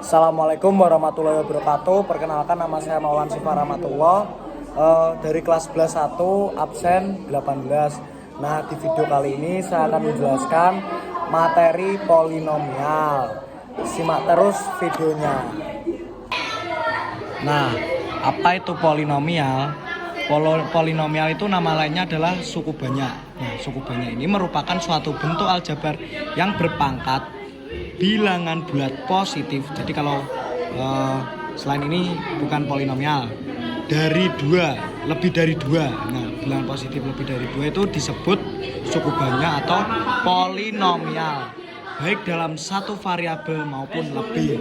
Assalamualaikum warahmatullahi wabarakatuh. Perkenalkan, nama saya Maulana Syifa Rahmatullah, dari kelas 11 1 absen 18. Nah, di video kali ini saya akan menjelaskan materi polinomial. Simak terus videonya. Nah, apa itu polinomial? Polinomial itu nama lainnya adalah suku banyak. Nah, suku banyak ini merupakan suatu bentuk aljabar yang berpangkat bilangan bulat positif. Jadi kalau selain ini bukan polinomial, dari dua, lebih dari dua. Nah, bilangan positif lebih dari dua itu disebut suku banyak atau polinomial, baik dalam satu variabel maupun lebih.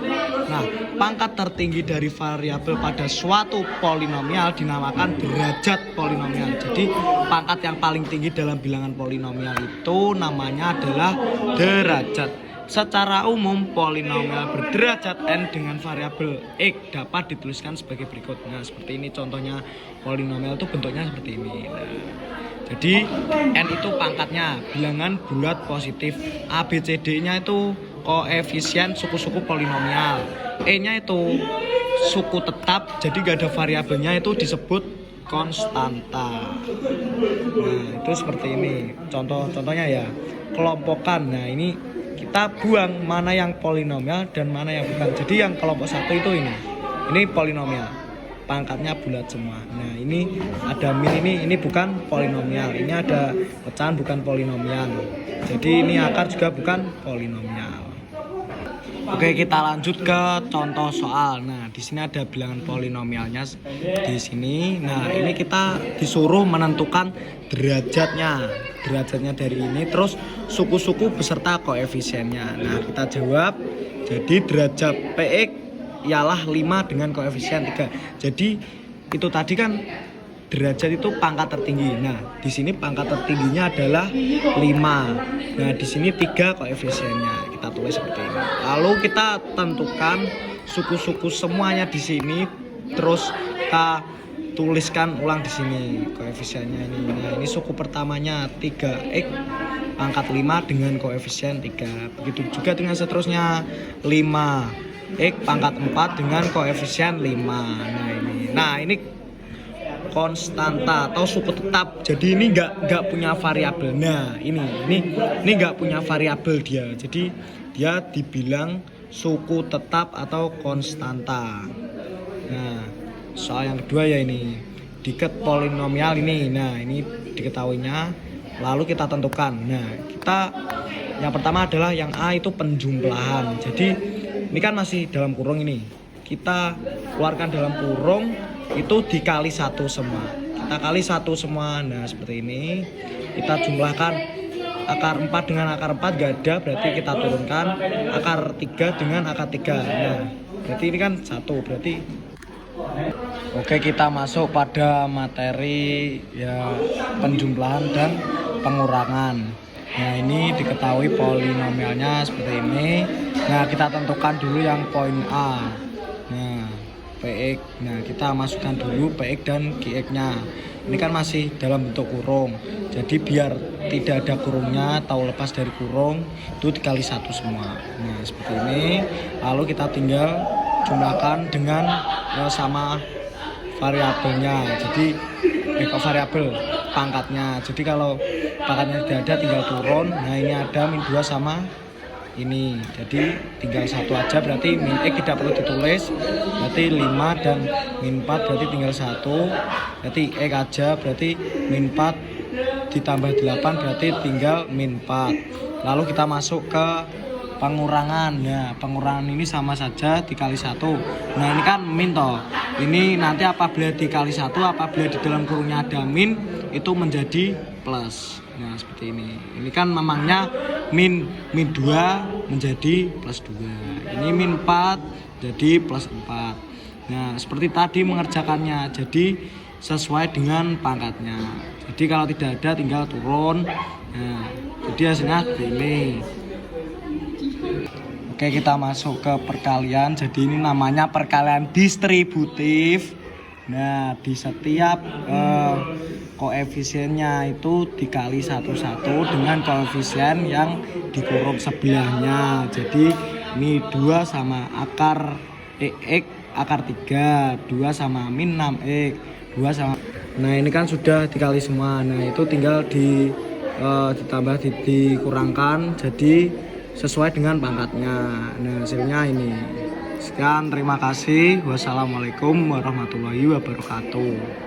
Nah, pangkat tertinggi dari variabel pada suatu polinomial dinamakan derajat polinomial. Jadi pangkat yang paling tinggi dalam bilangan polinomial itu namanya adalah derajat. Secara umum, polinomial berderajat n dengan variabel x dapat dituliskan sebagai berikut. Nah, seperti ini contohnya polinomial itu bentuknya seperti ini. Nah, jadi n itu pangkatnya bilangan bulat positif, a b c d-nya itu koefisien suku-suku polinomial, e-nya itu suku tetap, jadi gak ada variabelnya, itu disebut konstanta. Nah, itu seperti ini contohnya ya. Kelompokan. Nah, ini kita buang mana yang polinomial dan mana yang bukan. Jadi yang kelompok satu itu ini polinomial, pangkatnya bulat semua. Nah, ini ada min, ini bukan polinomial, ini ada pecahan bukan polinomial. Jadi ini akar juga bukan polinomial. Oke, kita lanjut ke contoh soal. Nah, di sini ada bilangan polinomialnya di sini. Nah, ini kita disuruh menentukan derajatnya dari ini, terus suku-suku beserta koefisiennya. Nah, kita jawab. Jadi derajat px ialah 5 dengan koefisien 3. Jadi itu tadi kan derajat itu pangkat tertinggi. Nah, di sini pangkat tertingginya adalah 5. Nah, di sini 3 koefisiennya. Kita tulis seperti ini. Lalu kita tentukan suku-suku semuanya di sini, terus kita tuliskan ulang di sini koefisiennya ini. Nah, ini suku pertamanya 3x pangkat 5 dengan koefisien 3. Begitu juga dengan seterusnya 5x pangkat 4 dengan koefisien 5. Nah, ini konstanta atau suku tetap. Jadi ini nggak punya variabel. Nah, ini nggak punya variabel dia. Jadi dia dibilang suku tetap atau konstanta. Nah, soal yang kedua ya ini diket polinomial ini. Nah, ini diketahuinya. Lalu kita tentukan. Nah, yang pertama adalah yang A itu penjumlahan. Jadi ini kan masih dalam kurung ini. Kita keluarkan dalam kurung, itu dikali 1 semua. Kita kali 1 semua. Nah, seperti ini. Kita jumlahkan akar 4 dengan akar 4 gak ada, berarti kita turunkan akar 3 dengan akar 3. Nah, berarti ini kan 1, berarti. Oke, kita masuk pada materi ya penjumlahan dan pengurangan. Nah, ini diketahui polinomialnya seperti ini. Nah, kita tentukan dulu yang poin A. Nah, px. Nah, kita masukkan dulu px dan qx-nya. Ini kan masih dalam bentuk kurung. Jadi biar tidak ada kurungnya atau lepas dari kurung, itu dikali 1 semua. Nah, seperti ini. Lalu kita tinggal jumlahkan dengan sama variabelnya. Jadi variabel pangkatnya. Jadi kalau pangkatnya tidak ada, tinggal turun. Nah, ini ada min 2 sama ini, jadi tinggal 1 aja, berarti min x tidak perlu ditulis, berarti 5 dan min 4 berarti tinggal 1, berarti x aja, berarti min 4 ditambah 8 berarti tinggal min 4. Lalu kita masuk ke pengurangan. Nah, pengurangan ini sama saja dikali 1. Nah, ini kan min toh, ini nanti apabila dikali 1, apabila di dalam kurungnya ada min, itu menjadi plus. Nah, seperti ini. Ini kan memangnya min 2 menjadi plus 2. Ini min 4 jadi plus 4. Nah, seperti tadi mengerjakannya. Jadi sesuai dengan pangkatnya. Jadi kalau tidak ada tinggal turun. Nah, jadi hasilnya ini. Oke, kita masuk ke perkalian. Jadi ini namanya perkalian distributif. Nah, di setiap koefisiennya itu dikali satu-satu dengan koefisien yang dikurung sebelahnya. Jadi Ini 2 sama akar X akar 3, 2 sama min 6X, 2 sama. Nah ini kan sudah dikali semua. Nah itu tinggal ditambah dikurangkan jadi sesuai dengan pangkatnya. Nah hasilnya ini. Sekian, terima kasih. Wassalamualaikum warahmatullahi wabarakatuh.